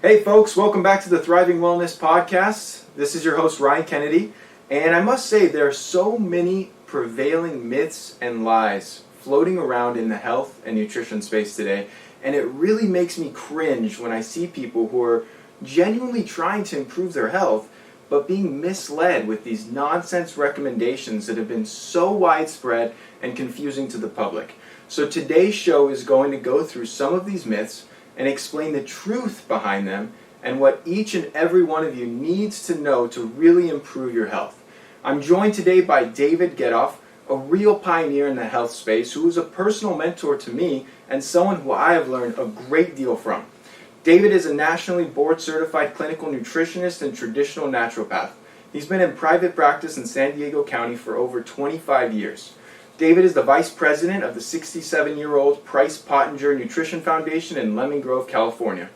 Hey folks, welcome back to the Thriving Wellness Podcast. This is your host Ryan Kennedy, and I must say there are so many prevailing myths and lies floating around in the health and nutrition space today, and it really makes me cringe when I see people who are genuinely trying to improve their health but being misled with these nonsense recommendations that have been so widespread and confusing to the public. So today's show is going to go through some of these myths and explain the truth behind them and what each and every one of you needs to know to really improve your health. I'm joined today by David Getoff, a real pioneer in the health space who is a personal mentor to me and someone who I have learned a great deal from. David is a nationally board certified clinical nutritionist and traditional naturopath. He's been in private practice in San Diego County for over 25 years. David is the vice president of the 67-year-old Price Pottenger Nutrition Foundation in Lemon Grove, California.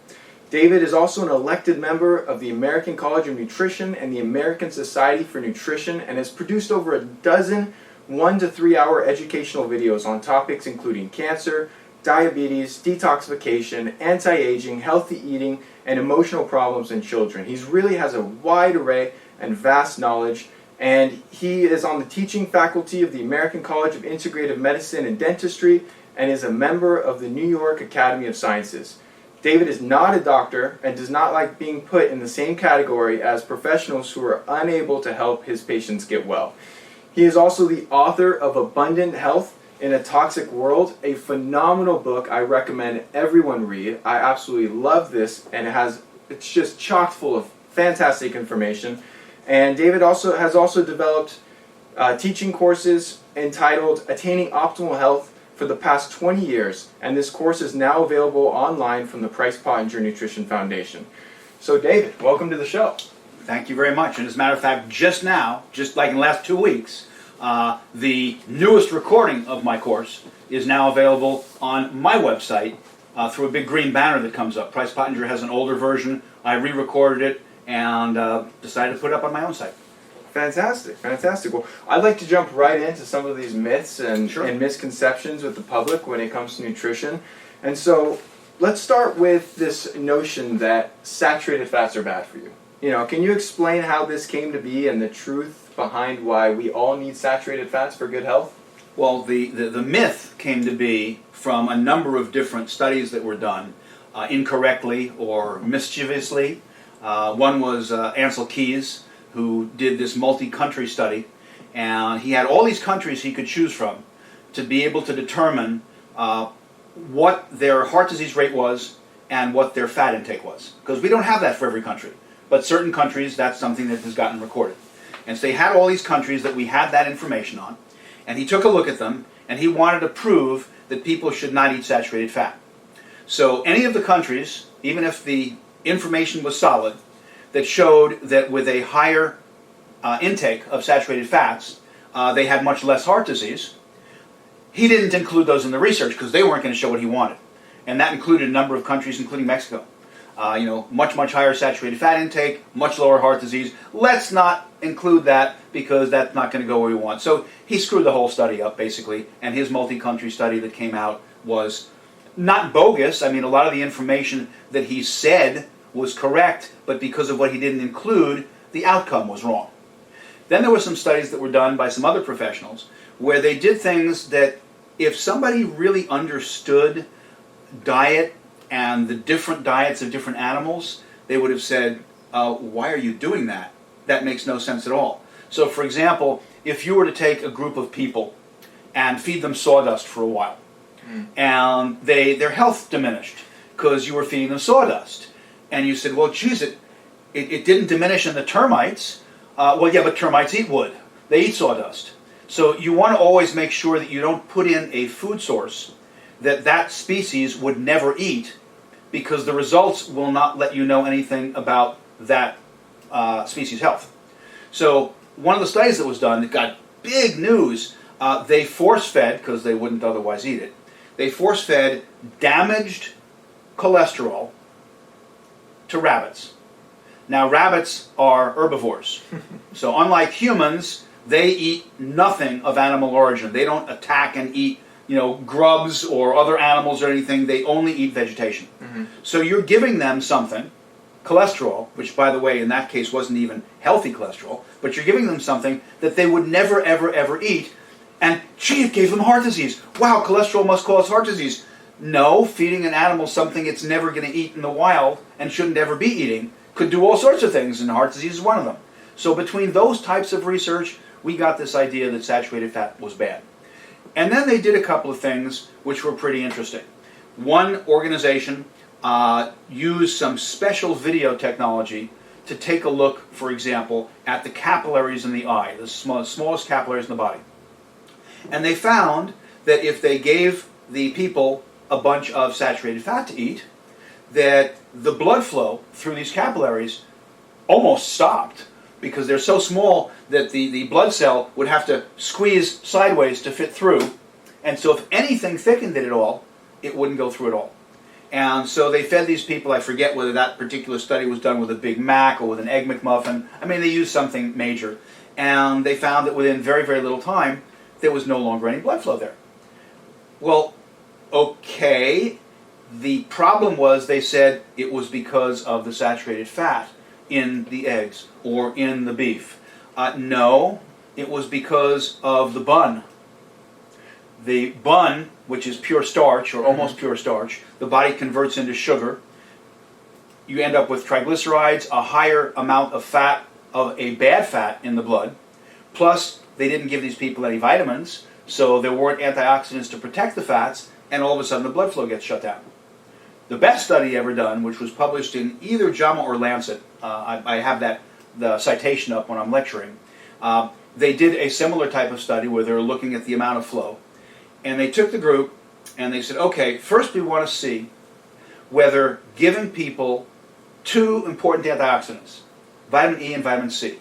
David is also an elected member of the American College of Nutrition and the American Society for Nutrition and has produced over a dozen 1 to 3 hour educational videos on topics including cancer, diabetes, detoxification, anti-aging, healthy eating, and emotional problems in children. He really has a wide array and vast knowledge, and he is on the teaching faculty of the American College of Integrative Medicine and Dentistry and is a member of the New York Academy of Sciences. David is not a doctor and does not like being put in the same category as professionals who are unable to help his patients get well. He is also the author of Abundant Health in a Toxic World, a phenomenal book I recommend everyone read. I absolutely love this, and it's just chock full of fantastic information. And David has also developed teaching courses entitled Attaining Optimal Health for the past 20 years, and this course is now available online from the Price Pottenger Nutrition Foundation. So David, welcome to the show. Thank you very much. And as a matter of fact, just like in the last 2 weeks, the newest recording of my course is now available on my website through a big green banner that comes up. Price Pottenger has an older version. I re-recorded it and decided to put it up on my own site. Fantastic. Well, I'd like to jump right into some of these myths and misconceptions with the public when it comes to nutrition. And so let's start with this notion that saturated fats are bad for you. Can you explain how this came to be and the truth behind why we all need saturated fats for good health? Well, the myth came to be from a number of different studies that were done incorrectly or mischievously. One was Ansel Keys, who did this multi-country study, and he had all these countries he could choose from to be able to determine what their heart disease rate was and what their fat intake was. Because we don't have that for every country, but certain countries, that's something that has gotten recorded. And so he had all these countries that we had that information on, and he took a look at them, and he wanted to prove that people should not eat saturated fat. So any of the countries, even if the information was solid, that showed that with a higher intake of saturated fats, they had much less heart disease. He didn't include those in the research because they weren't going to show what he wanted. And that included a number of countries, including Mexico. Much higher saturated fat intake, much lower heart disease. Let's not include that because that's not going to go where we want. So he screwed the whole study up, basically, and his multi-country study that came out was not bogus. I mean, a lot of the information that he said was correct, but because of what he didn't include, the outcome was wrong. Then there were some studies that were done by some other professionals where they did things that if somebody really understood diet and the different diets of different animals, they would have said, why are you doing that? That makes no sense at all. So for example, if you were to take a group of people and feed them sawdust for a while, and their health diminished because you were feeding them sawdust, and you said, well, geez, it didn't diminish in the termites. Well, yeah, but termites eat wood. They eat sawdust. So you want to always make sure that you don't put in a food source that species would never eat, because the results will not let you know anything about that species' health. So one of the studies that was done that got big news, they force-fed, because they wouldn't otherwise eat it, they force-fed damaged cholesterol to rabbits. Now, rabbits are herbivores. So unlike humans, they eat nothing of animal origin. They don't attack and eat, grubs or other animals or anything. They only eat vegetation. Mm-hmm. So you're giving them something cholesterol, which by the way in that case wasn't even healthy cholesterol, but you're giving them something that they would never ever ever eat, and gee, it gave them heart disease. Wow, cholesterol must cause heart disease. No, feeding an animal something it's never going to eat in the wild and shouldn't ever be eating could do all sorts of things, and heart disease is one of them. So between those types of research, we got this idea that saturated fat was bad. And then they did a couple of things which were pretty interesting. One organization used some special video technology to take a look, for example, at the capillaries in the eye, the smallest capillaries in the body. And they found that if they gave the people a bunch of saturated fat to eat, that the blood flow through these capillaries almost stopped, because they're so small that the blood cell would have to squeeze sideways to fit through. And so if anything thickened it at all, it wouldn't go through at all. And so they fed these people, I forget whether that particular study was done with a Big Mac or with an Egg McMuffin. I mean, they used something major. And they found that within very, very little time, there was no longer any blood flow there. Well, okay. The problem was, they said it was because of the saturated fat in the eggs or in the beef. No, it was because of the bun. The bun, which is pure starch or almost pure starch, the body converts into sugar. You end up with triglycerides, a higher amount of fat, of a bad fat in the blood. Plus, they didn't give these people any vitamins, so there weren't antioxidants to protect the fats, and all of a sudden the blood flow gets shut down. The best study ever done, which was published in either JAMA or Lancet, I have the citation up when I'm lecturing, they did a similar type of study where they were looking at the amount of flow. And they took the group and they said, okay, first we want to see whether giving people two important antioxidants, vitamin E and vitamin C,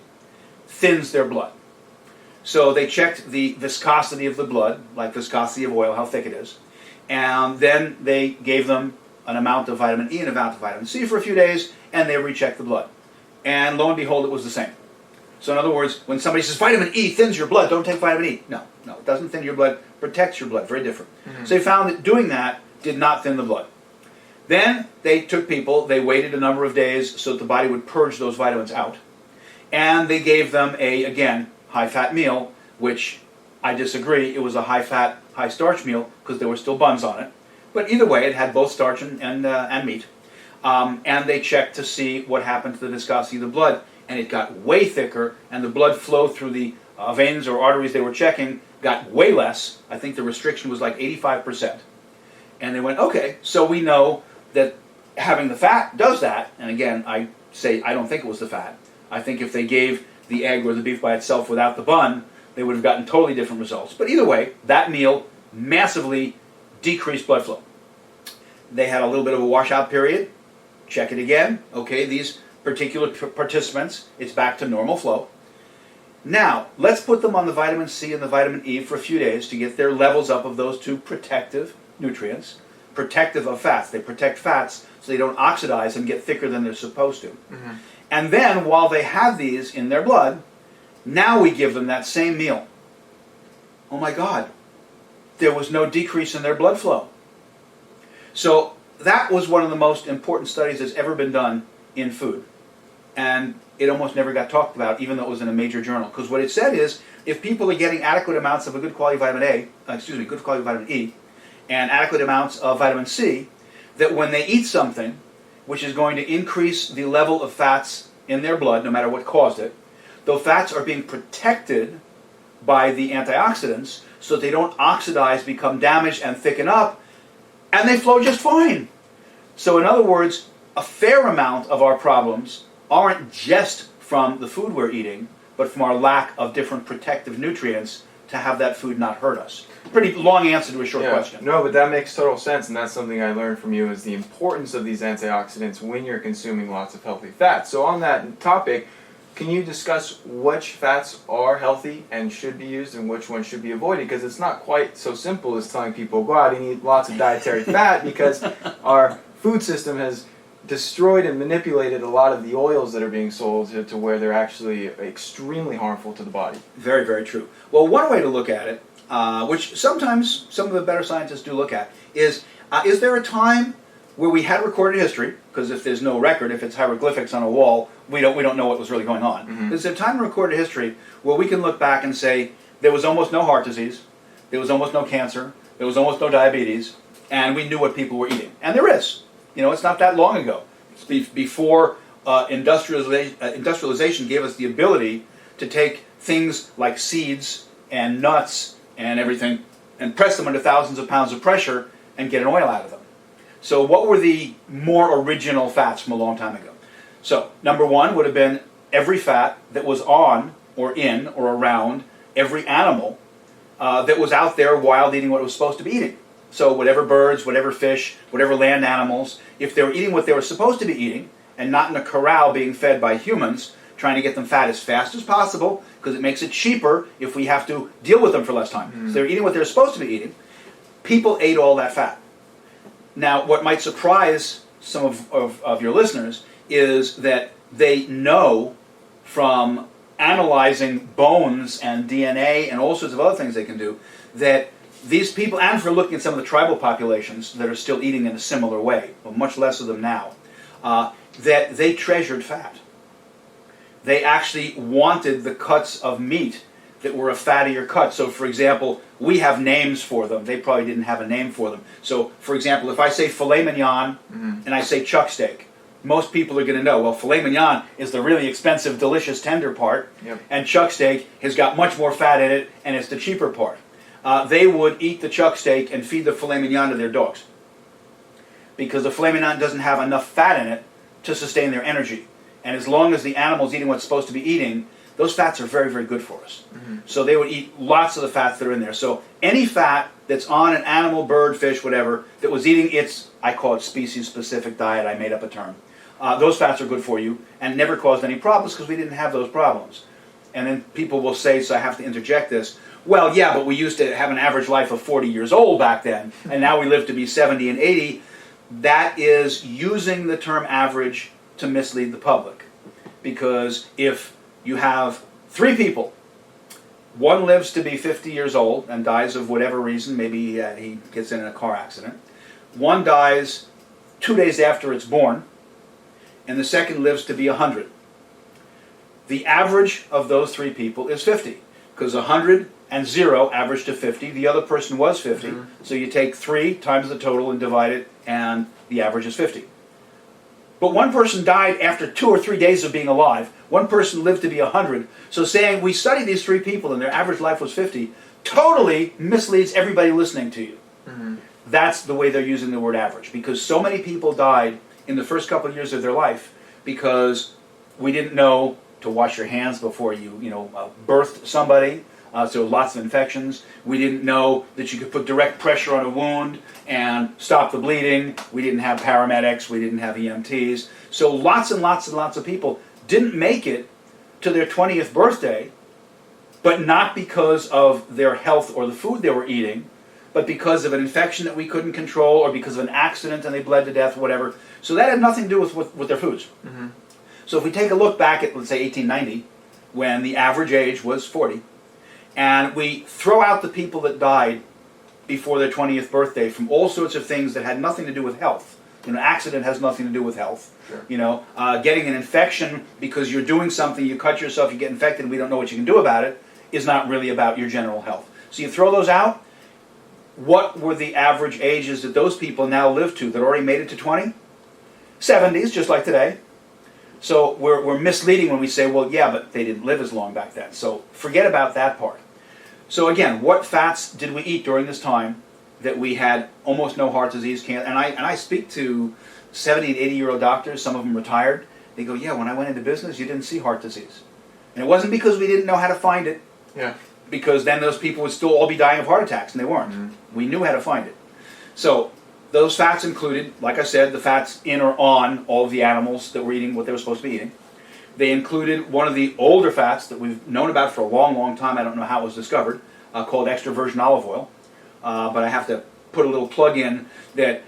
thins their blood. So they checked the viscosity of the blood, like viscosity of oil, how thick it is, and then they gave them an amount of vitamin E and an amount of vitamin C for a few days, and they rechecked the blood. And lo and behold, it was the same. So in other words, when somebody says vitamin E thins your blood, don't take vitamin E. No, it doesn't thin your blood, protects your blood, very different. Mm-hmm. So they found that doing that did not thin the blood. Then they took people, they waited a number of days so that the body would purge those vitamins out, and they gave them again, high-fat meal, which I disagree, it was a high-fat, high-starch meal because there were still buns on it. But either way, it had both starch and meat. And they checked to see what happened to the viscosity of the blood. And it got way thicker, and the blood flow through the veins or arteries they were checking got way less. I think the restriction was like 85%. And they went, okay, so we know that having the fat does that. And again, I say I don't think it was the fat. I think if they gave the egg or the beef by itself without the bun, they would have gotten totally different results. But either way, that meal massively decreased blood flow. They had a little bit of a washout period. Check it again. Okay, these particular participants, it's back to normal flow. Now, let's put them on the vitamin C and the vitamin E for a few days to get their levels up of those two protective nutrients. Protective of fats. They protect fats so they don't oxidize and get thicker than they're supposed to. Mm-hmm. And then, while they have these in their blood, now we give them that same meal. Oh my God, there was no decrease in their blood flow. So that was one of the most important studies that's ever been done in food. And it almost never got talked about, even though it was in a major journal. Because what it said is, if people are getting adequate amounts of a good quality vitamin good quality vitamin E, and adequate amounts of vitamin C, that when they eat something which is going to increase the level of fats in their blood, no matter what caused it, those fats are being protected by the antioxidants so that they don't oxidize, become damaged, and thicken up, and they flow just fine. So in other words, a fair amount of our problems aren't just from the food we're eating, but from our lack of different protective nutrients to have that food not hurt us. Pretty long answer to a short question. No, but that makes total sense, and that's something I learned from you, is the importance of these antioxidants when you're consuming lots of healthy fats. So on that topic, can you discuss which fats are healthy and should be used and which ones should be avoided? Because it's not quite so simple as telling people, go out and eat lots of dietary fat, because our food system has destroyed and manipulated a lot of the oils that are being sold to where they're actually extremely harmful to the body. Very, very true. Well, one way to look at it, which sometimes some of the better scientists do look at, is there a time where we had recorded history, because if there's no record, if it's hieroglyphics on a wall, we don't know what was really going on. There's a time in recorded history where we can look back and say there was almost no heart disease, there was almost no cancer, there was almost no diabetes, and we knew what people were eating. And there is. It's not that long ago. It's before industrialization gave us the ability to take things like seeds and nuts and everything and press them under thousands of pounds of pressure and get an oil out of them. So what were the more original fats from a long time ago? So number one would have been every fat that was on or in or around every animal that was out there wild eating what it was supposed to be eating. So whatever birds, whatever fish, whatever land animals, if they were eating what they were supposed to be eating and not in a corral being fed by humans, trying to get them fat as fast as possible because it makes it cheaper if we have to deal with them for less time. So they're eating what they're supposed to be eating. People ate all that fat. Now, what might surprise some of your listeners is that they know from analyzing bones and DNA and all sorts of other things they can do that these people, and for looking at some of the tribal populations that are still eating in a similar way, well, much less of them now, that they treasured fat. They actually wanted the cuts of meat that were a fattier cut. So, for example, we have names for them. They probably didn't have a name for them. So, for example, if I say filet mignon and I say chuck steak, most people are going to know, well, filet mignon is the really expensive, delicious, tender part, and chuck steak has got much more fat in it, and it's the cheaper part. They would eat the chuck steak and feed the filet mignon to their dogs because the filet mignon doesn't have enough fat in it to sustain their energy. And as long as the animal's eating what's supposed to be eating, those fats are very, very good for us. So they would eat lots of the fats that are in there. So any fat that's on an animal, bird, fish, whatever, that was eating its, I call it species-specific diet, I made up a term, those fats are good for you and never caused any problems because we didn't have those problems. And then people will say, so I have to interject this, well, yeah, but we used to have an average life of 40 years old back then, and now we live to be 70 and 80. That is using the term average to mislead the public. Because if you have 3 people, one lives to be 50 years old and dies of whatever reason, maybe he gets in a car accident. One dies 2 days after it's born, and the second lives to be 100. The average of those 3 people is 50, because 100 and 0 average to 50. The other person was 50, so you take 3 times the total and divide it, and the average is 50. But one person died after 2 or 3 days of being alive. One person lived to be 100. So saying we studied these 3 people and their average life was 50 totally misleads everybody listening to you. That's the way they're using the word average, because so many people died in the first couple of years of their life because we didn't know to wash your hands before you birthed somebody. So lots of infections. We didn't know that you could put direct pressure on a wound and stop the bleeding. We didn't have paramedics. We didn't have EMTs. So lots and lots and lots of people didn't make it to their 20th birthday, but not because of their health or the food they were eating, but because of an infection that we couldn't control or because of an accident and they bled to death, whatever. So that had nothing to do with their foods. So if we take a look back at, let's say, 1890, when the average age was 40, and we throw out the people that died before their 20th birthday from all sorts of things that had nothing to do with health. Accident has nothing to do with health. Getting an infection because you're doing something, you cut yourself, you get infected, and we don't know what you can do about it, is not really about your general health. So you throw those out. What were the average ages that those people now live to that already made it to 20? 70s, just like today. So we're misleading when we say, well, yeah, but they didn't live as long back then. So forget about that part. So again, what fats did we eat during this time that we had almost no heart disease? And I speak to 70 and 80-year-old doctors, some of them retired. They go, yeah, when I went into business, you didn't see heart disease. And it wasn't because we didn't know how to find it. Because then those people would still all be dying of heart attacks, and they weren't. We knew how to find it. So those fats included, like I said, the fats in or on all of the animals that were eating what they were supposed to be eating. They included one of the older fats that we've known about for a long, long time. I don't know how it was discovered, called extra virgin olive oil. But I have to put a little plug in that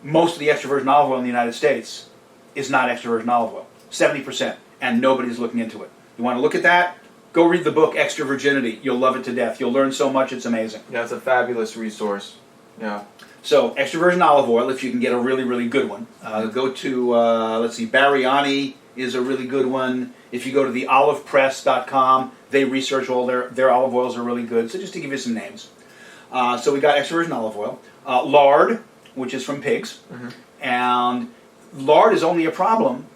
most of the extra virgin olive oil in the United States is not extra virgin olive oil. 70%. And nobody's looking into it. You want to look at that? Go read the book Extra Virginity. You'll love it to death. You'll learn so much, it's amazing. Yeah, it's a fabulous resource. Yeah. So extra virgin olive oil, if you can get a really, really good one. Go to, let's see, Bariani is a really good one. If you go to the olivepress.com, they research all their olive oils are really good. So just to give you some names. So we got extra virgin olive oil. Lard, which is from pigs. Mm-hmm. And lard is only a problem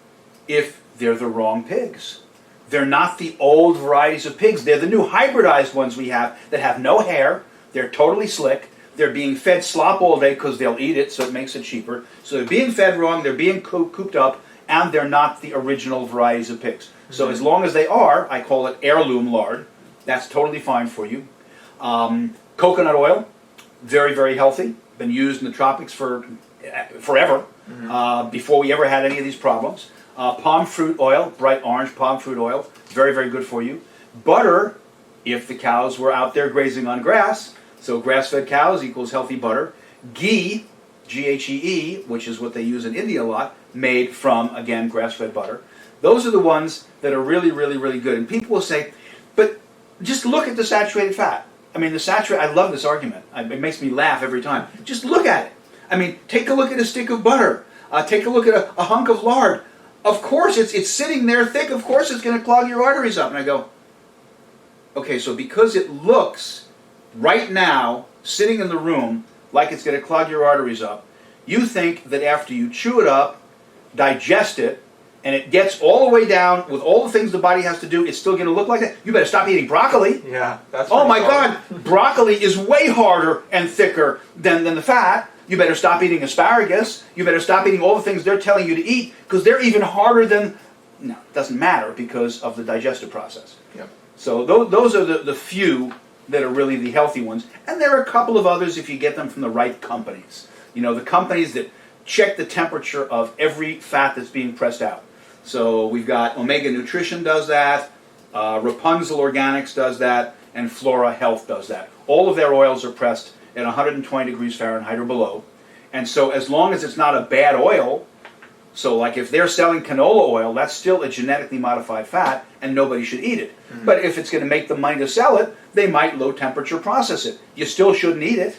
if they're the wrong pigs. They're not the old varieties of pigs. They're the new hybridized ones we have that have no hair. They're totally slick. They're being fed slop all day because they'll eat it, so it makes it cheaper. So they're being fed wrong, they're being cooped up, and they're not the original varieties of pigs. Mm-hmm. So as long as they are, I call it heirloom lard. That's totally fine for you. Coconut oil, very, very healthy. Been used in the tropics for forever, before we ever had any of these problems. Palm fruit oil, bright orange palm fruit oil, very, very good for you. Butter, if the cows were out there grazing on grass, so grass-fed cows equals healthy butter. Ghee, G-H-E-E, which is what they use in India a lot, made from, again, grass-fed butter. Those are the ones that are really, really, really good. And people will say, but just look at the saturated fat. I mean, I love this argument. It makes me laugh every time. Just look at it. I mean, take a look at a stick of butter. Take a look at a hunk of lard. Of course, it's sitting there thick. Of course, it's going to clog your arteries up. And I go, okay, so because it looks right now, sitting in the room, like it's going to clog your arteries up, you think that after you chew it up, digest it, and it gets all the way down with all the things the body has to do, it's still going to look like that? You better stop eating broccoli. Yeah, that's oh my God, broccoli is way harder and thicker than the fat. You better stop eating asparagus. You better stop eating all the things they're telling you to eat because they're even harder than... No, it doesn't matter because of the digestive process. Yep. So those are the few that are really the healthy ones. And there are a couple of others if you get them from the right companies. You know, the companies that check the temperature of every fat that's being pressed out. So we've got Omega Nutrition does that, Rapunzel Organics does that, and Flora Health does that. All of their oils are pressed at 120 degrees Fahrenheit or below. And so as long as it's not a bad oil, so like if they're selling canola oil, that's still a genetically modified fat and nobody should eat it. Mm-hmm. But if it's going to make them money to sell it, they might low temperature process it. You still shouldn't eat it,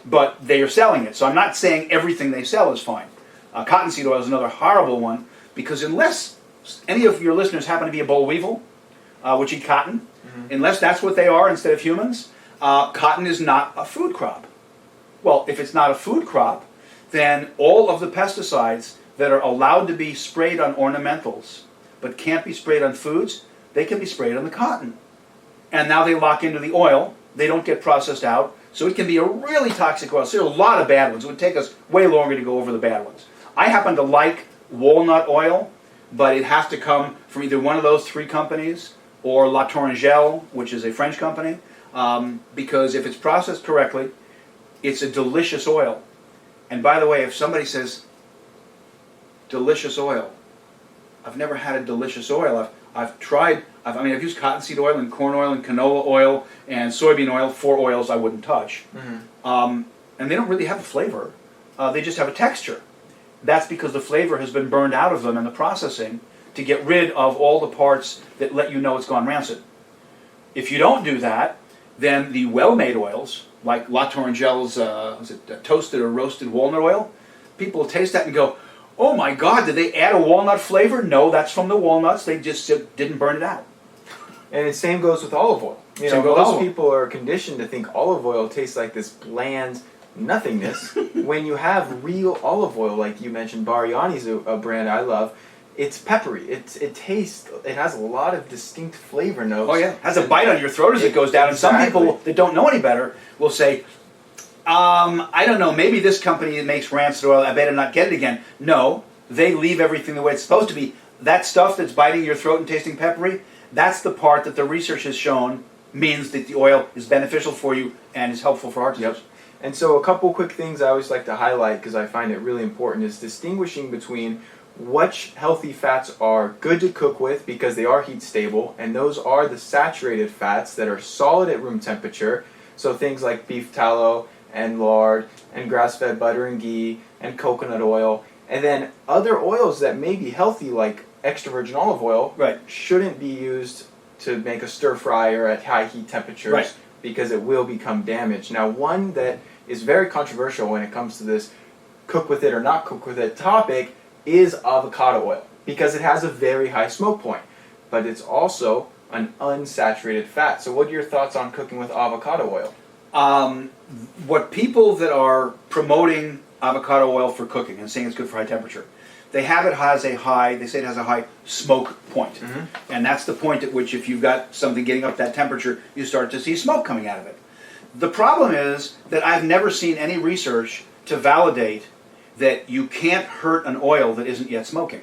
but they are selling it. So I'm not saying everything they sell is fine. Cottonseed oil is another horrible one because unless any of your listeners happen to be a boll weevil, which eat cotton, unless that's what they are instead of humans, cotton is not a food crop. Well, if it's not a food crop, then all of the pesticides that are allowed to be sprayed on ornamentals but can't be sprayed on foods, they can be sprayed on the cotton. And now they lock into the oil. They don't get processed out. So it can be a really toxic oil. So there are a lot of bad ones. It would take us way longer to go over the bad ones. I happen to like walnut oil, but it has to come from either one of those three companies or La Tourangelle, which is a French company, because if it's processed correctly, it's a delicious oil. And by the way, if somebody says, delicious oil, I've never had a delicious oil. I've used cottonseed oil and corn oil and canola oil and soybean oil, 4 oils I wouldn't touch. And they don't really have a flavor. They just have a texture. That's because the flavor has been burned out of them in the processing to get rid of all the parts that let you know it's gone rancid. If you don't do that, then the well-made oils, like La Tourangelle's toasted or roasted walnut oil, people will taste that and go, oh my God, did they add a walnut flavor? No, that's from the walnuts. They just didn't burn it out. And the same goes with olive oil. You know, most people are conditioned to think olive oil tastes like this bland nothingness. When you have real olive oil, like you mentioned, Bariani's a brand I love. It's peppery. It has a lot of distinct flavor notes. Oh yeah, it has a bite on your throat as it goes down. And some people that don't know any better will say, I don't know, maybe this company makes rancid oil, I better not get it again. No, they leave everything the way it's supposed to be. That stuff that's biting your throat and tasting peppery, that's the part that the research has shown means that the oil is beneficial for you and is helpful for heart disease. Yep. And so a couple quick things I always like to highlight because I find it really important is distinguishing between which healthy fats are good to cook with because they are heat stable, and those are the saturated fats that are solid at room temperature. So things like beef tallow and lard and grass-fed butter and ghee and coconut oil. And then other oils that may be healthy like extra virgin olive oil shouldn't be used to make a stir fry or at high heat temperatures because it will become damaged. Now one that is very controversial when it comes to this cook with it or not cook with it topic is avocado oil, because it has a very high smoke point, but it's also an unsaturated fat. So what are your thoughts on cooking with avocado oil? What people that are promoting avocado oil for cooking and saying it's good for high temperature, they say it has a high smoke point. And that's the point at which if you've got something getting up that temperature, you start to see smoke coming out of it. The problem is that I've never seen any research to validate that you can't hurt an oil that isn't yet smoking.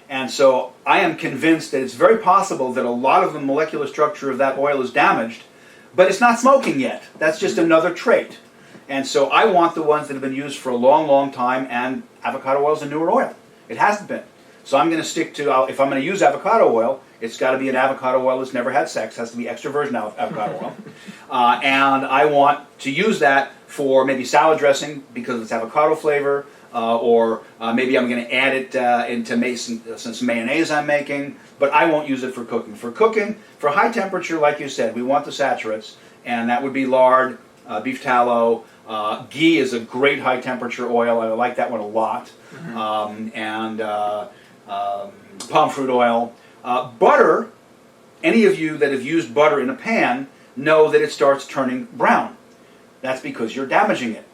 And so I am convinced that it's very possible that a lot of the molecular structure of that oil is damaged, but it's not smoking yet. That's just another trait. And so I want the ones that have been used for a long, long time, and avocado oil is a newer oil. It hasn't been. So I'm going to stick to, if I'm going to use avocado oil, it's got to be an avocado oil that's never had sex. It has to be extra virgin avocado oil. And I want to use that for maybe salad dressing because it's avocado flavor, or maybe I'm going to add it into some mayonnaise I'm making, but I won't use it for cooking. For cooking, for high temperature, like you said, we want the saturates, and that would be lard, beef tallow. Ghee is a great high temperature oil. I like that one a lot. And palm fruit oil. Butter, any of you that have used butter in a pan know that it starts turning brown. That's because you're damaging it.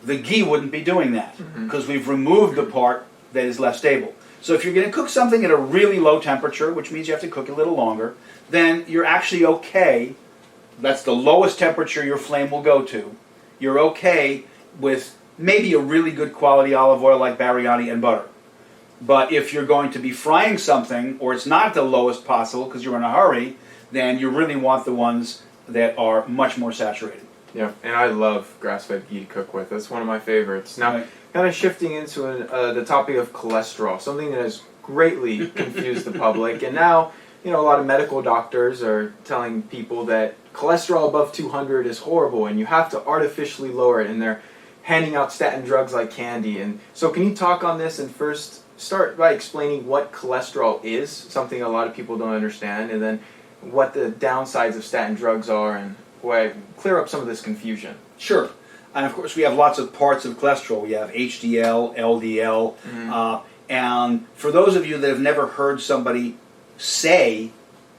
The ghee wouldn't be doing that because we've removed the part that is less stable. So if you're going to cook something at a really low temperature, which means you have to cook a little longer, then you're actually okay. That's the lowest temperature your flame will go to. You're okay with maybe a really good quality olive oil like Biryani and butter. But if you're going to be frying something, or it's not the lowest possible because you're in a hurry, then you really want the ones that are much more saturated. Yeah, and I love grass-fed ghee to cook with. That's one of my favorites. Now, kind of shifting into the topic of cholesterol, something that has greatly confused the public. And now, a lot of medical doctors are telling people that cholesterol above 200 is horrible and you have to artificially lower it. And they're handing out statin drugs like candy. And so can you talk on this and first start by explaining what cholesterol is, something a lot of people don't understand, and then what the downsides of statin drugs are, and clear up some of this confusion. Sure. And of course we have lots of parts of cholesterol. We have HDL, LDL, and for those of you that have never heard somebody say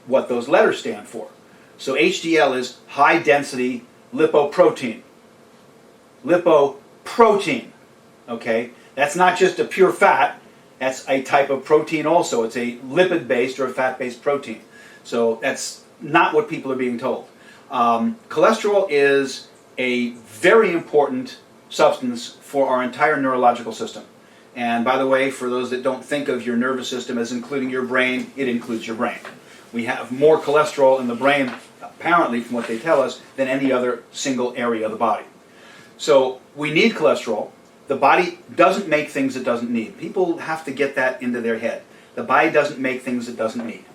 what those letters stand for. So HDL is high density lipoprotein. Lipoprotein, okay? That's not just a pure fat, that's a type of protein also. It's a lipid-based or a fat-based protein. So that's not what people are being told. Cholesterol is a very important substance for our entire neurological system. And by the way, for those that don't think of your nervous system as including your brain, it includes your brain. We have more cholesterol in the brain, apparently, from what they tell us, than any other single area of the body. So we need cholesterol. The body doesn't make things it doesn't need. People have to get that into their head. The body doesn't make things it doesn't need.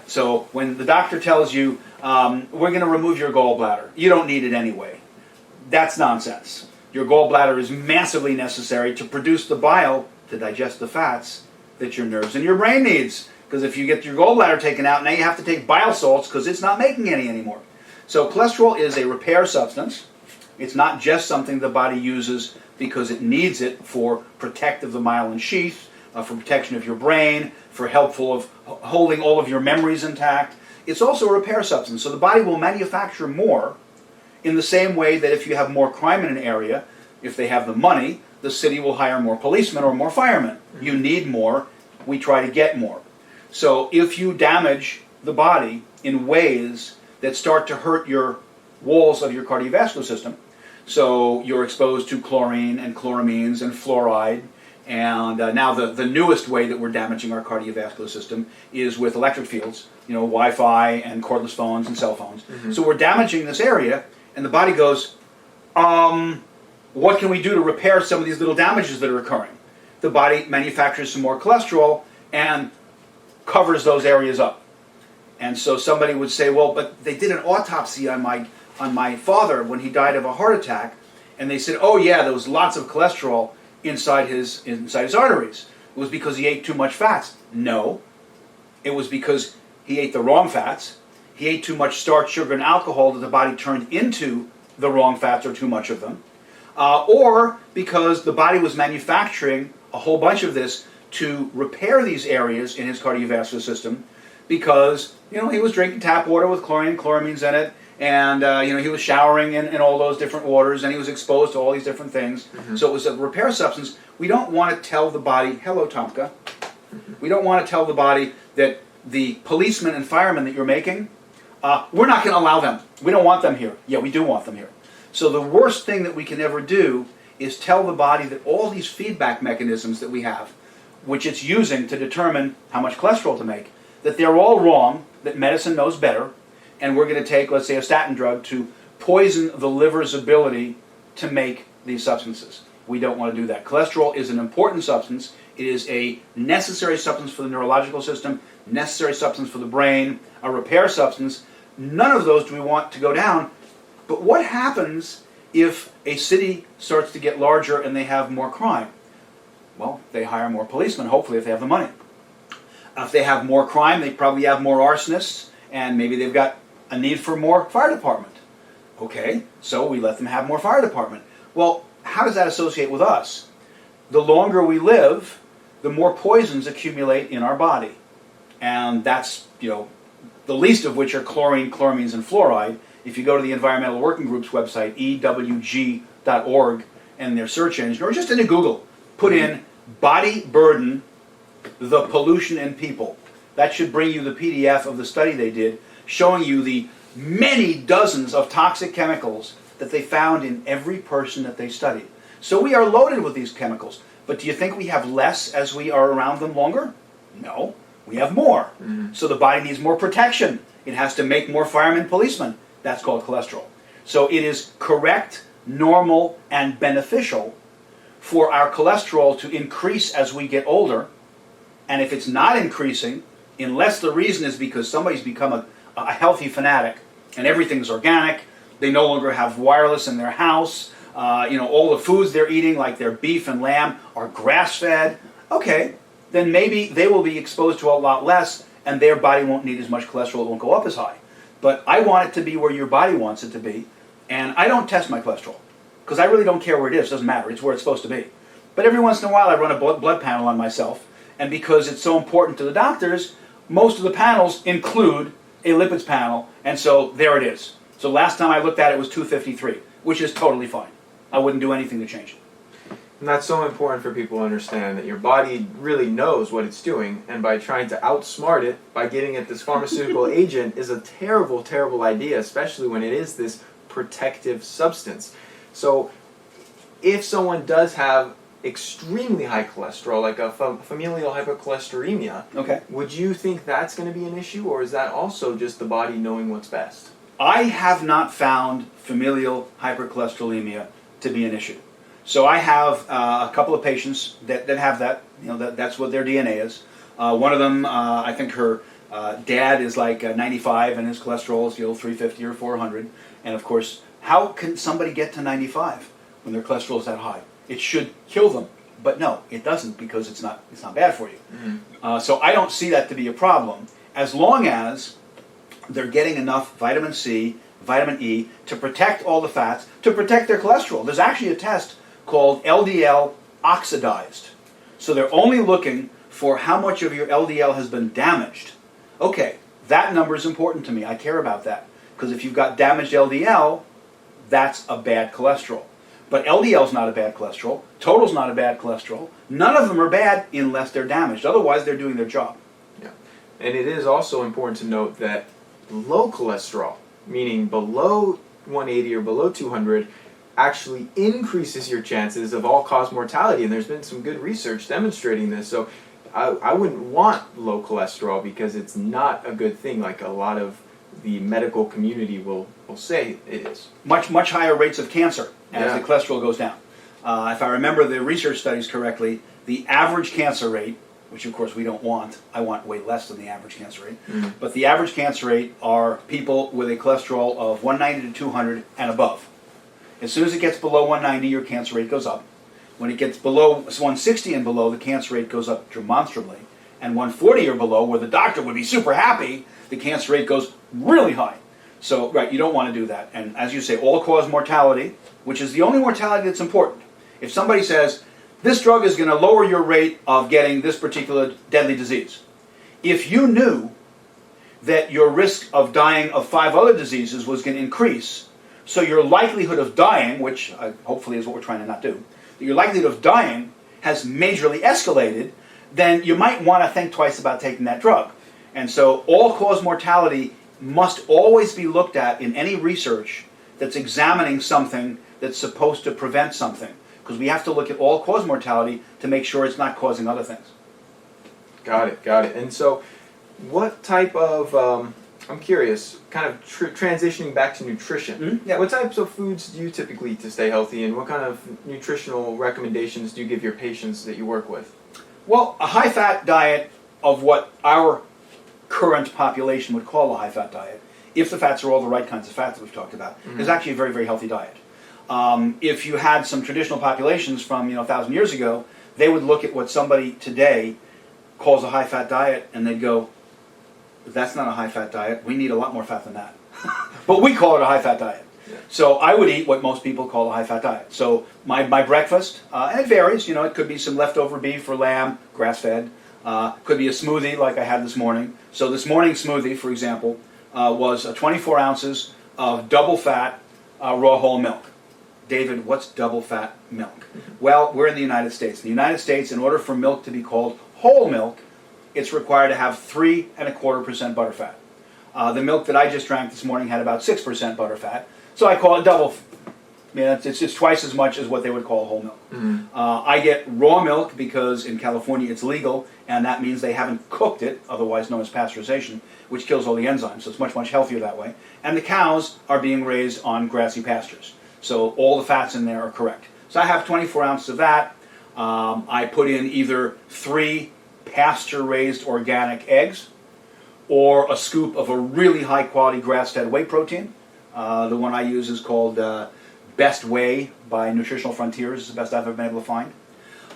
So when the doctor tells you, we're going to remove your gallbladder, you don't need it anyway. That's nonsense. Your gallbladder is massively necessary to produce the bile to digest the fats that your nerves and your brain needs. Because if you get your gallbladder taken out, now you have to take bile salts because it's not making any anymore. So cholesterol is a repair substance. It's not just something the body uses because it needs it for protective of the myelin sheath, for protection of your brain, for helpful of holding all of your memories intact. It's also a repair substance. So the body will manufacture more in the same way that if you have more crime in an area, if they have the money, the city will hire more policemen or more firemen. You need more. We try to get more. So if you damage the body in ways that start to hurt your walls of your cardiovascular system, so you're exposed to chlorine and chloramines and fluoride, and now the newest way that we're damaging our cardiovascular system is with electric fields, Wi-Fi and cordless phones and cell phones. So we're damaging this area, and the body goes, what can we do to repair some of these little damages that are occurring? The body manufactures some more cholesterol and covers those areas up. And so somebody would say, well, but they did an autopsy on my father when he died of a heart attack, and they said, oh yeah, there was lots of cholesterol inside his arteries. It was because he ate too much fats. No, it was because he ate the wrong fats. He ate too much starch, sugar, and alcohol that the body turned into the wrong fats or too much of them. or because the body was manufacturing a whole bunch of this to repair these areas in his cardiovascular system, because he was drinking tap water with chlorine, chloramines in it, and he was showering in all those different waters, and he was exposed to all these different things. So it was a repair substance. We don't want to tell the body, hello, Tomka. We don't want to tell the body that the policemen and firemen that you're making, we're not going to allow them. We don't want them here. Yeah, we do want them here. So the worst thing that we can ever do is tell the body that all these feedback mechanisms that we have, which it's using to determine how much cholesterol to make, that they're all wrong, that medicine knows better, and we're going to take, let's say, a statin drug to poison the liver's ability to make these substances. We don't want to do that. Cholesterol is an important substance. It is a necessary substance for the neurological system, necessary substance for the brain, a repair substance. None of those do we want to go down. But what happens if a city starts to get larger and they have more crime? Well, they hire more policemen, hopefully, if they have the money. If they have more crime, they probably have more arsonists, and maybe they've got a need for more fire department. Okay, so we let them have more fire department. Well, how does that associate with us? The longer we live, the more poisons accumulate in our body. And that's, the least of which are chlorine, chloramines, and fluoride. If you go to the Environmental Working Group's website, ewg.org, and their search engine, or just into Google, put in body burden, the pollution in people. That should bring you the PDF of the study they did, showing you the many dozens of toxic chemicals that they found in every person that they studied. So we are loaded with these chemicals. But do you think we have less as we are around them longer? No, we have more. So the body needs more protection. It has to make more firemen, policemen. That's called cholesterol. So it is correct, normal, and beneficial for our cholesterol to increase as we get older. And if it's not increasing, unless the reason is because somebody's become a healthy fanatic and everything's organic, they no longer have wireless in their house, all the foods they're eating, like their beef and lamb, are grass-fed, okay, then maybe they will be exposed to a lot less and their body won't need as much cholesterol, it won't go up as high. But I want it to be where your body wants it to be, and I don't test my cholesterol, because I really don't care where it is, it doesn't matter, it's where it's supposed to be. But every once in a while I run a blood panel on myself, and because it's so important to the doctors, most of the panels include a lipids panel, and so there it is. So last time I looked at it was 253, which is totally fine. I wouldn't do anything to change it. And that's so important for people to understand, that your body really knows what it's doing, and by trying to outsmart it, by giving it this pharmaceutical agent, is a terrible, terrible idea, especially when it is this protective substance. So if someone does have extremely high cholesterol, like a familial hypercholesterolemia, okay, would you think that's going to be an issue, or is that also just the body knowing what's best? I have not found familial hypercholesterolemia to be an issue. So I have a couple of patients that have that, that's what their DNA is. One of them, I think her dad is like 95 and his cholesterol is 350 or 400. And of course, how can somebody get to 95 when their cholesterol is that high? It should kill them, but no, it doesn't, because it's not bad for you. So I don't see that to be a problem, as long as they're getting enough vitamin C, vitamin E to protect all the fats, to protect their cholesterol. There's actually a test called LDL oxidized. So they're only looking for how much of your LDL has been damaged. Okay, that number is important to me. I care about that, because if you've got damaged LDL, that's a bad cholesterol. But LDL is not a bad cholesterol. Total's not a bad cholesterol. None of them are bad unless they're damaged. Otherwise, they're doing their job. Yeah, and it is also important to note that low cholesterol, meaning below 180 or below 200, actually increases your chances of all-cause mortality. And there's been some good research demonstrating this. So I wouldn't want low cholesterol, because it's not a good thing, like a lot of the medical community will say it is. Much higher rates of cancer as Yeah. the cholesterol goes down. If I remember the research studies correctly, the average cancer rate, which of course we don't want, I want way less than the average cancer rate, but the average cancer rate are people with a cholesterol of 190 to 200 and above. As soon as it gets below 190, your cancer rate goes up. When it gets below 160 and below, the cancer rate goes up demonstrably. And 140 or below, where the doctor would be super happy, the cancer rate goes really high. So, right, you don't want to do that. And as you say, all-cause mortality, which is the only mortality that's important. If somebody says, this drug is going to lower your rate of getting this particular deadly disease, if you knew that your risk of dying of 5 other diseases was going to increase, so your likelihood of dying, which hopefully is what we're trying to not do, that your likelihood of dying has majorly escalated, then you might want to think twice about taking that drug. And so all-cause mortality must always be looked at in any research that's examining something that's supposed to prevent something, because we have to look at all-cause mortality to make sure it's not causing other things. Got it, got it. And so what type of, I'm curious, kind of transitioning back to nutrition, Yeah. what types of foods do you typically eat to stay healthy, and what kind of nutritional recommendations do you give your patients that you work with? Well, a high-fat diet of what our current population would call a high-fat diet, if the fats are all the right kinds of fats that we've talked about, is actually a very, very healthy diet. If you had some traditional populations from 1,000 years ago, they would look at what somebody today calls a high-fat diet, and they'd go, that's not a high-fat diet. We need a lot more fat than that. But we call it a high-fat diet. Yeah. So I would eat what most people call a high-fat diet. So my breakfast, and it varies. It could be some leftover beef or lamb, grass-fed. Could be a smoothie like I had this morning. So this morning's smoothie, for example, was 24 ounces of double-fat raw whole milk. David, what's double-fat milk? Well, we're in the United States. In the United States, in order for milk to be called whole milk, it's required to have 3.25% butterfat. The milk that I just drank this morning had about 6% butterfat, so I call it double. It's twice as much as what they would call whole milk. I get raw milk because in California it's legal, and that means they haven't cooked it, otherwise known as pasteurization, which kills all the enzymes, so it's much, much healthier that way. And the cows are being raised on grassy pastures, so all the fats in there are correct. So I have 24 ounces of that. I put in either 3 pasture-raised organic eggs, or a scoop of a really high-quality grass-fed whey protein. The one I use is called Best Whey by Nutritional Frontiers. It's the best I've ever been able to find.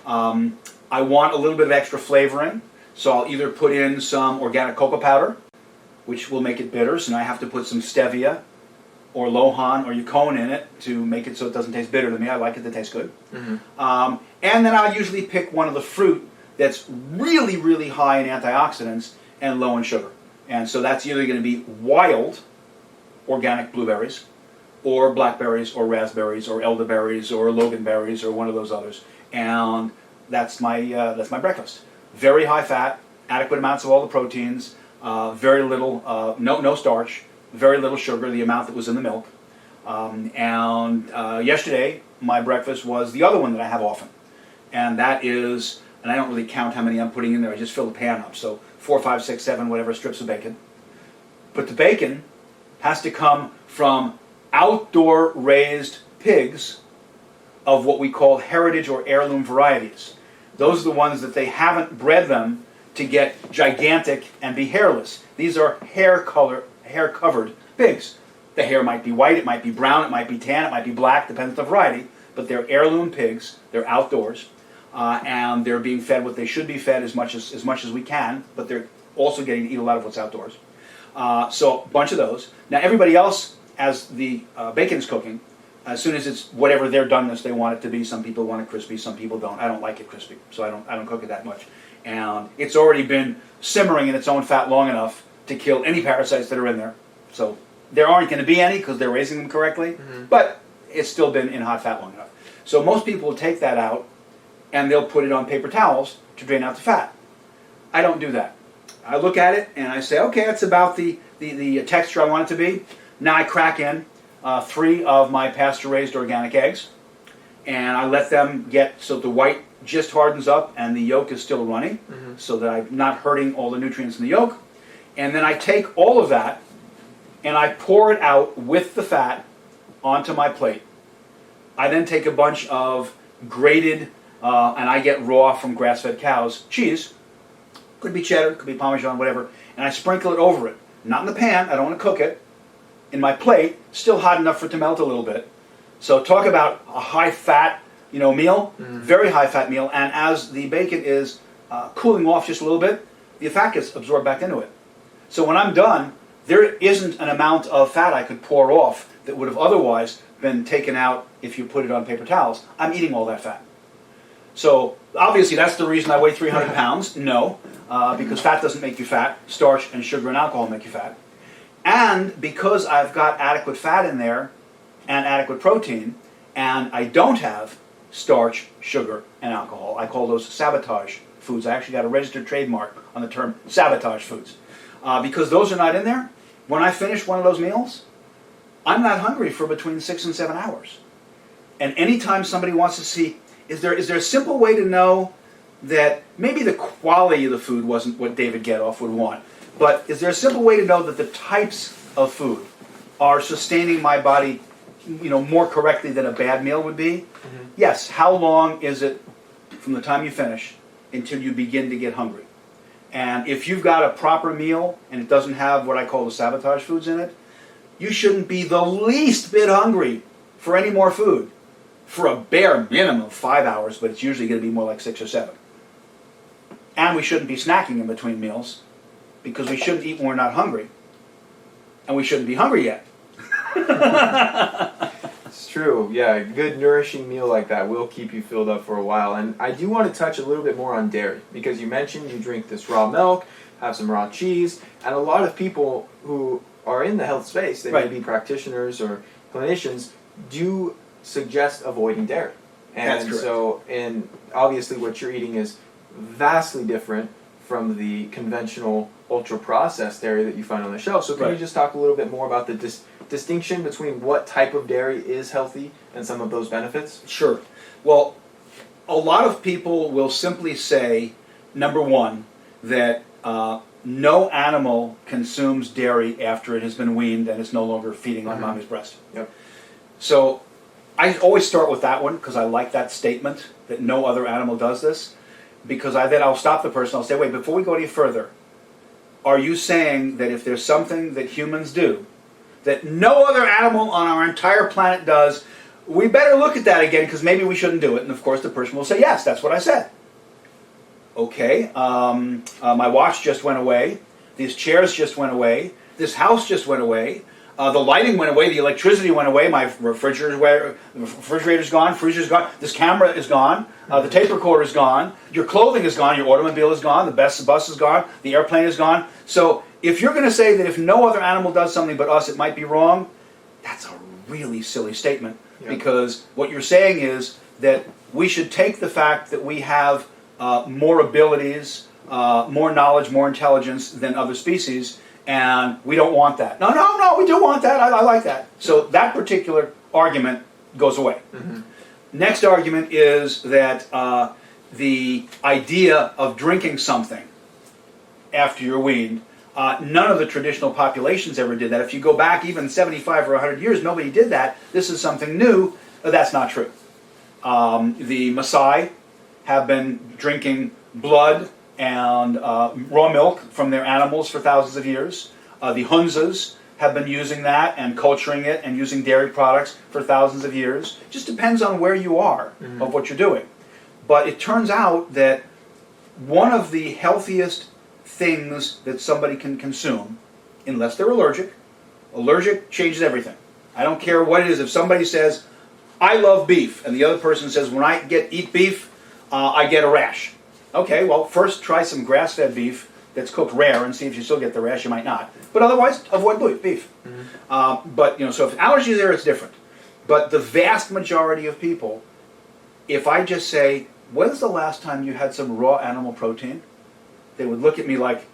I want a little bit of extra flavoring, so I'll either put in some organic cocoa powder, which will make it bitter, so now I have to put some stevia or Lohan or Yacon in it to make it so it doesn't taste bitter to me. I like it to taste good. And then I'll usually pick one of the fruit that's really, really high in antioxidants and low in sugar. And so that's either going to be wild organic blueberries, or blackberries, or raspberries, or elderberries, or loganberries, or one of those others. And that's my breakfast. Very high fat, adequate amounts of all the proteins, very little, no starch, very little sugar, the amount that was in the milk. Yesterday, my breakfast was the other one that I have often. And that is, and I don't really count how many I'm putting in there, I just fill the pan up. So 4, 5, 6, 7, whatever strips of bacon. But the bacon has to come from outdoor raised pigs of what we call heritage or heirloom varieties. Those are the ones that they haven't bred them to get gigantic and be hairless. These are hair-covered pigs. The hair might be white, it might be brown, it might be tan, it might be black, depends on the variety, but they're heirloom pigs, they're outdoors, and they're being fed what they should be fed as much as we can, but they're also getting to eat a lot of what's outdoors. So a bunch of those. Now everybody else, as the bacon's cooking, as soon as it's whatever their doneness they want it to be, some people want it crispy, some people don't. I don't like it crispy, so I don't cook it that much. And it's already been simmering in its own fat long enough to kill any parasites that are in there. So there aren't going to be any because they're raising them correctly, but it's still been in hot fat long enough. So most people will take that out and they'll put it on paper towels to drain out the fat. I don't do that. I look at it and I say, okay, it's about the texture I want it to be. Now I crack in 3 of my pasture-raised organic eggs, and I let them get so the white just hardens up and the yolk is still running, so that I'm not hurting all the nutrients in the yolk. And then I take all of that and I pour it out with the fat onto my plate. I then take a bunch of grated, and I get raw from grass-fed cows, cheese. Could be cheddar, could be Parmesan, whatever. And I sprinkle it over it. Not in the pan, I don't want to cook it. In my plate, still hot enough for it to melt a little bit. So talk about a high-fat meal, very high-fat meal. And as the bacon is cooling off just a little bit, the fat gets absorbed back into it. So when I'm done, there isn't an amount of fat I could pour off that would have otherwise been taken out if you put it on paper towels. I'm eating all that fat. So obviously that's the reason I weigh 300 pounds. No, because fat doesn't make you fat. Starch and sugar and alcohol make you fat. And because I've got adequate fat in there and adequate protein, and I don't have starch, sugar, and alcohol, I call those sabotage foods. I actually got a registered trademark on the term sabotage foods. Because those are not in there, when I finish one of those meals, I'm not hungry for between 6 and 7 hours. And anytime somebody wants to see, is there a simple way to know that maybe the quality of the food wasn't what David Getoff would want, but is there a simple way to know that the types of food are sustaining my body, more correctly than a bad meal would be? Mm-hmm. Yes. How long is it from the time you finish until you begin to get hungry? And if you've got a proper meal and it doesn't have what I call the sabotage foods in it, you shouldn't be the least bit hungry for any more food for a bare minimum of 5 hours, but it's usually going to be more like 6 or 7. And we shouldn't be snacking in between meals because we shouldn't eat when we're not hungry. And we shouldn't be hungry yet. It's true. Yeah, a good nourishing meal like that will keep you filled up for a while. And I do want to touch a little bit more on dairy because you mentioned you drink this raw milk, have some raw cheese, and a lot of people who are in the health space, they may be practitioners or clinicians, do suggest avoiding dairy. And That's correct. so, and obviously what you're eating is vastly different from the conventional ultra-processed dairy that you find on the shelf. So can you just talk a little bit more about the distinction between what type of dairy is healthy and some of those benefits? Sure. Well, a lot of people will simply say, number one, that no animal consumes dairy after it has been weaned and is no longer feeding on mommy's breast. Yep. So I always start with that one because I like that statement that no other animal does this, because I'll stop the person, I'll say, wait, before we go any further, are you saying that if there's something that humans do that no other animal on our entire planet does, we better look at that again because maybe we shouldn't do it? And of course the person will say, yes, that's what I said. Okay, my watch just went away, these chairs just went away, this house just went away, the lighting went away, the electricity went away, my refrigerator's gone, freezer's gone, this camera is gone, the tape recorder is gone, your clothing is gone, your automobile is gone, the bus is gone, the airplane is gone. So if you're going to say that if no other animal does something but us, it might be wrong, that's a really silly statement. Yep. Because what you're saying is that we should take the fact that we have more abilities, more knowledge, more intelligence than other species, and we don't want that. No, we do want that. I like that. So that particular argument goes away. Mm-hmm. Next argument is that the idea of drinking something after you're weaned, none of the traditional populations ever did that. If you go back even 75 or 100 years, nobody did that. This is something new. That's not true. The Maasai have been drinking blood and raw milk from their animals for thousands of years. The Hunzas have been using that and culturing it and using dairy products for thousands of years. It just depends on where you are of what you're doing. But it turns out that one of the healthiest things that somebody can consume, unless they're allergic changes everything. I don't care what it is. If somebody says, I love beef, and the other person says, when I eat beef, I get a rash. Okay, well, first try some grass-fed beef that's cooked rare and see if you still get the rash. You might not. But otherwise, avoid beef. Mm-hmm. So if allergy is there, it's different. But the vast majority of people, if I just say, when's the last time you had some raw animal protein? They would look at me like,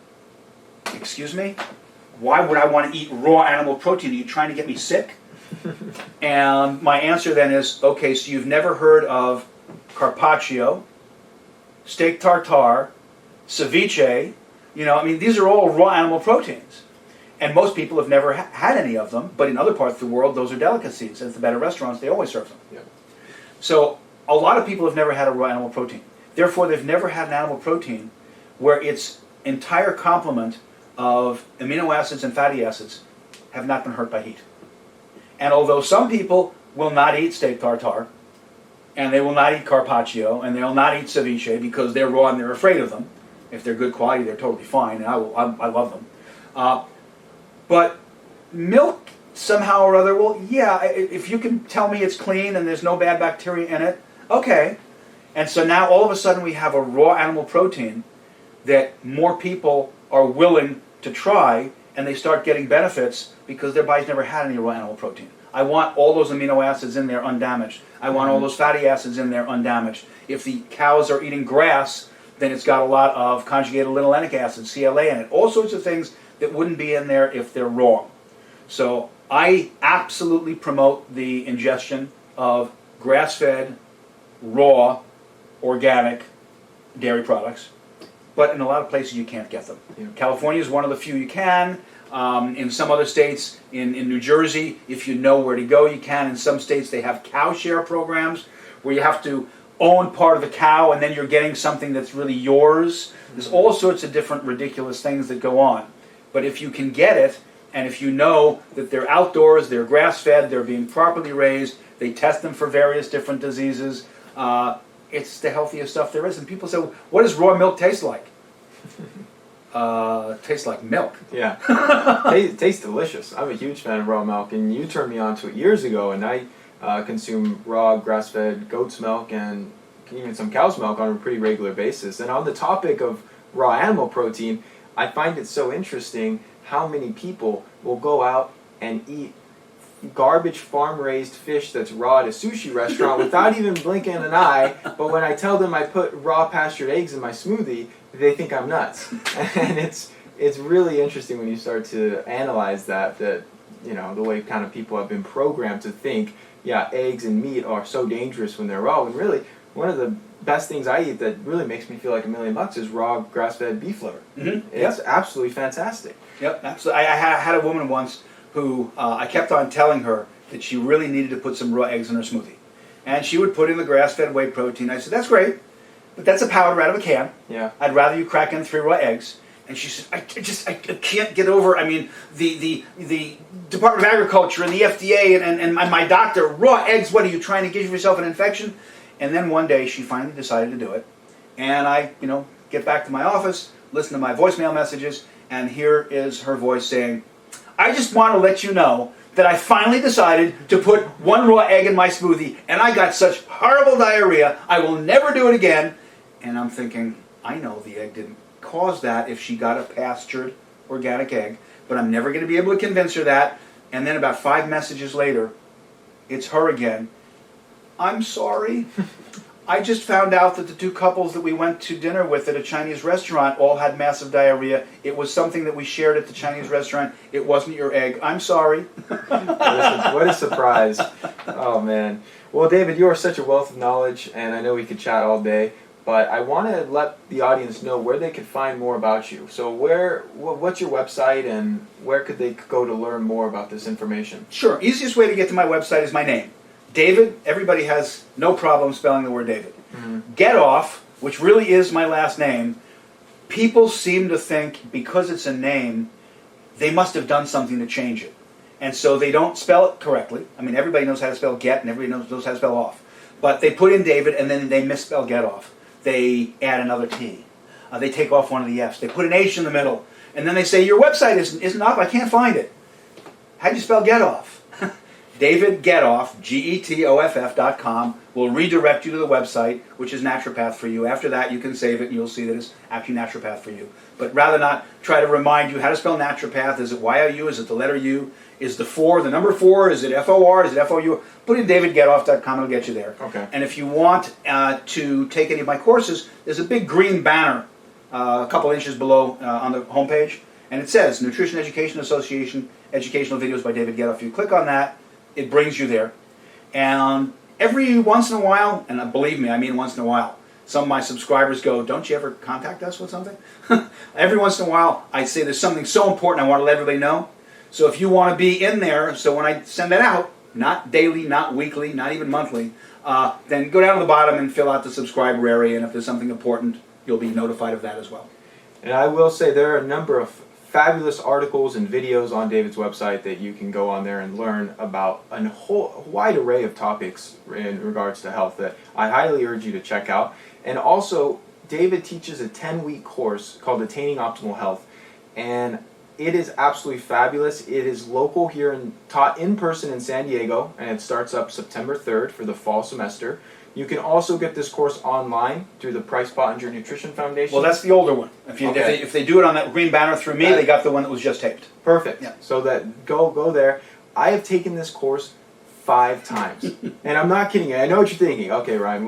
excuse me? Why would I want to eat raw animal protein? Are you trying to get me sick? And my answer then is, okay, so you've never heard of carpaccio, steak tartare, ceviche. These are all raw animal proteins. And most people have never had any of them, but in other parts of the world, those are delicacies. And at the better restaurants, they always serve them. Yeah. So a lot of people have never had a raw animal protein. Therefore, they've never had an animal protein where its entire complement of amino acids and fatty acids have not been hurt by heat. And although some people will not eat steak tartare, and they will not eat carpaccio, and they will not eat ceviche because they're raw and they're afraid of them. If they're good quality, they're totally fine, and I love them. But milk, somehow or other, well, yeah, if you can tell me it's clean and there's no bad bacteria in it, okay. And so now all of a sudden we have a raw animal protein that more people are willing to try, and they start getting benefits because their body's never had any raw animal protein. I want all those amino acids in there undamaged. I want all those fatty acids in there undamaged. If the cows are eating grass, then it's got a lot of conjugated linolenic acid, CLA, in it. All sorts of things that wouldn't be in there if they're raw. So I absolutely promote the ingestion of grass-fed, raw, organic dairy products. But in a lot of places you can't get them. Yeah. California is one of the few you can. In some other states, in New Jersey, if you know where to go, you can. In some states, they have cow share programs where you have to own part of the cow and then you're getting something that's really yours. There's all sorts of different ridiculous things that go on. But if you can get it, and if you know that they're outdoors, they're grass-fed, they're being properly raised, they test them for various different diseases, it's the healthiest stuff there is. And people say, what does raw milk taste like? Tastes like milk. Yeah. Tastes delicious. I'm a huge fan of raw milk, and you turned me on to it years ago, and I consume raw grass-fed goat's milk and even some cow's milk on a pretty regular basis. And on the topic of raw animal protein, I find it so interesting how many people will go out and eat garbage farm-raised fish that's raw at a sushi restaurant without even blinking an eye, but when I tell them I put raw pastured eggs in my smoothie, they think I'm nuts. And it's really interesting when you start to analyze that you know, the way kind of people have been programmed to think, yeah, eggs and meat are so dangerous when they're raw, when really one of the best things I eat that really makes me feel like $1,000,000 is raw grass-fed beef liver. Mm-hmm. It's absolutely fantastic. Yep, absolutely. I had a woman once who I kept on telling her that she really needed to put some raw eggs in her smoothie. And she would put in the grass-fed whey protein. I said, that's great, but that's a powder out of a can. Yeah. I'd rather you crack in 3 raw eggs. And she said, I can't get over, I mean, the Department of Agriculture and the FDA and my doctor, raw eggs, what are you trying to give yourself an infection? And then one day she finally decided to do it. And I, get back to my office, listen to my voicemail messages, and here is her voice saying, I just want to let you know that I finally decided to put 1 raw egg in my smoothie, and I got such horrible diarrhea, I will never do it again. And I'm thinking, I know the egg didn't cause that if she got a pastured organic egg, but I'm never going to be able to convince her that. And then about 5 messages later, it's her again. I'm sorry. I just found out that the 2 couples that we went to dinner with at a Chinese restaurant all had massive diarrhea. It was something that we shared at the Chinese restaurant. It wasn't your egg. I'm sorry. What a surprise. Oh, man. Well, David, you are such a wealth of knowledge, and I know we could chat all day, but I want to let the audience know where they could find more about you. So what's your website, and where could they go to learn more about this information? Sure. Easiest way to get to my website is my name. David, everybody has no problem spelling the word David. Mm-hmm. Get Off, which really is my last name, people seem to think because it's a name, they must have done something to change it. And so they don't spell it correctly. I mean, everybody knows how to spell get and everybody knows how to spell off. But they put in David and then they misspell get off. They add another T. They take off one of the F's. They put an H in the middle. And then they say, your website isn't up, I can't find it. How'd you spell get off? David Getoff, GETOFF.com, will redirect you to the website, which is naturopath for you. After that, you can save it and you'll see that it's actually naturopath for you. But rather not try to remind you how to spell naturopath. Is it Y-O-U? Is it the letter U? Is the 4 the number 4? Is it F-O-R? Is it F-O-U? Put in davidgetoff.com, it'll get you there. Okay. And if you want to take any of my courses, there's a big green banner a couple inches below on the homepage. And it says Nutrition Education Association, Educational Videos by David Getoff. You click on that, it brings you there. And every once in a while, and believe me, I mean once in a while, some of my subscribers go, don't you ever contact us with something? Every once in a while, I say there's something so important I want to let everybody know. So if you want to be in there, so when I send it out, not daily, not weekly, not even monthly, then go down to the bottom and fill out the subscriber area, and if there's something important, you'll be notified of that as well. And I will say there are a number of fabulous articles and videos on David's website that you can go on there and learn about a whole wide array of topics in regards to health that I highly urge you to check out. And also, David teaches a 10-week course called Attaining Optimal Health. And It is absolutely fabulous. It is local here and taught in person in San Diego, and it starts up September 3rd for the fall semester. You can also get this course online through the Price Pottinger Nutrition Foundation. Well, that's the older one. If they do it on that green banner through me, they got the one that was just taped. Perfect. Yeah. So that go there. I have taken this course 5 times, and I'm not kidding you. I know what you're thinking. Okay, Ryan,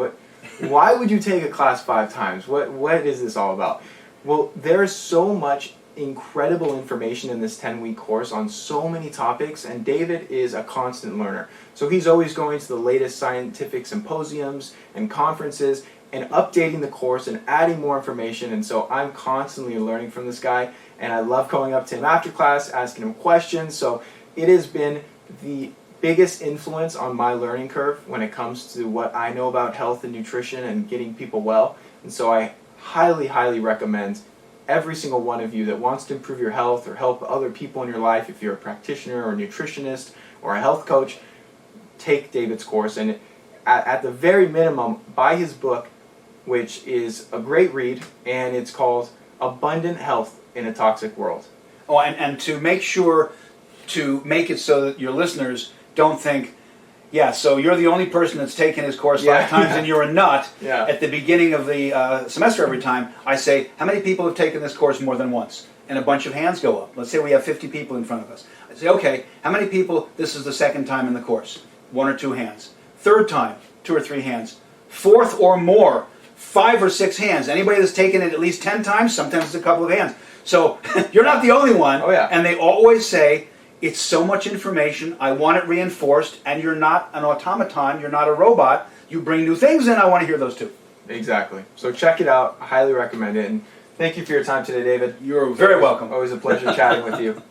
why would you take a class 5 times? What is this all about? Well, there's so much incredible information in this 10-week course on so many topics, and David is a constant learner. So he's always going to the latest scientific symposiums and conferences and updating the course and adding more information, and so I'm constantly learning from this guy, and I love going up to him after class, asking him questions. So it has been the biggest influence on my learning curve when it comes to what I know about health and nutrition and getting people well, and so I highly, highly recommend every single one of you that wants to improve your health or help other people in your life, if you're a practitioner or a nutritionist or a health coach, take David's course. And at the very minimum, buy his book, which is a great read, and it's called Abundant Health in a Toxic World. Oh, and to make sure to make it so that your listeners don't think, yeah, so you're the only person that's taken his course 5 times and you're a nut. Yeah. At the beginning of the semester every time, I say, how many people have taken this course more than once? And a bunch of hands go up. Let's say we have 50 people in front of us. I say, okay, how many people, this is the second time in the course? 1 or 2 hands. Third time, 2 or 3 hands. Fourth or more, 5 or 6 hands. Anybody that's taken it at least 10 times, sometimes it's a couple of hands. So you're not the only one. Oh, yeah. And they always say, it's so much information, I want it reinforced, and you're not an automaton, you're not a robot, you bring new things in, I want to hear those too. Exactly. So check it out. I highly recommend it. And thank you for your time today, David. You're very welcome. Always a pleasure chatting with you.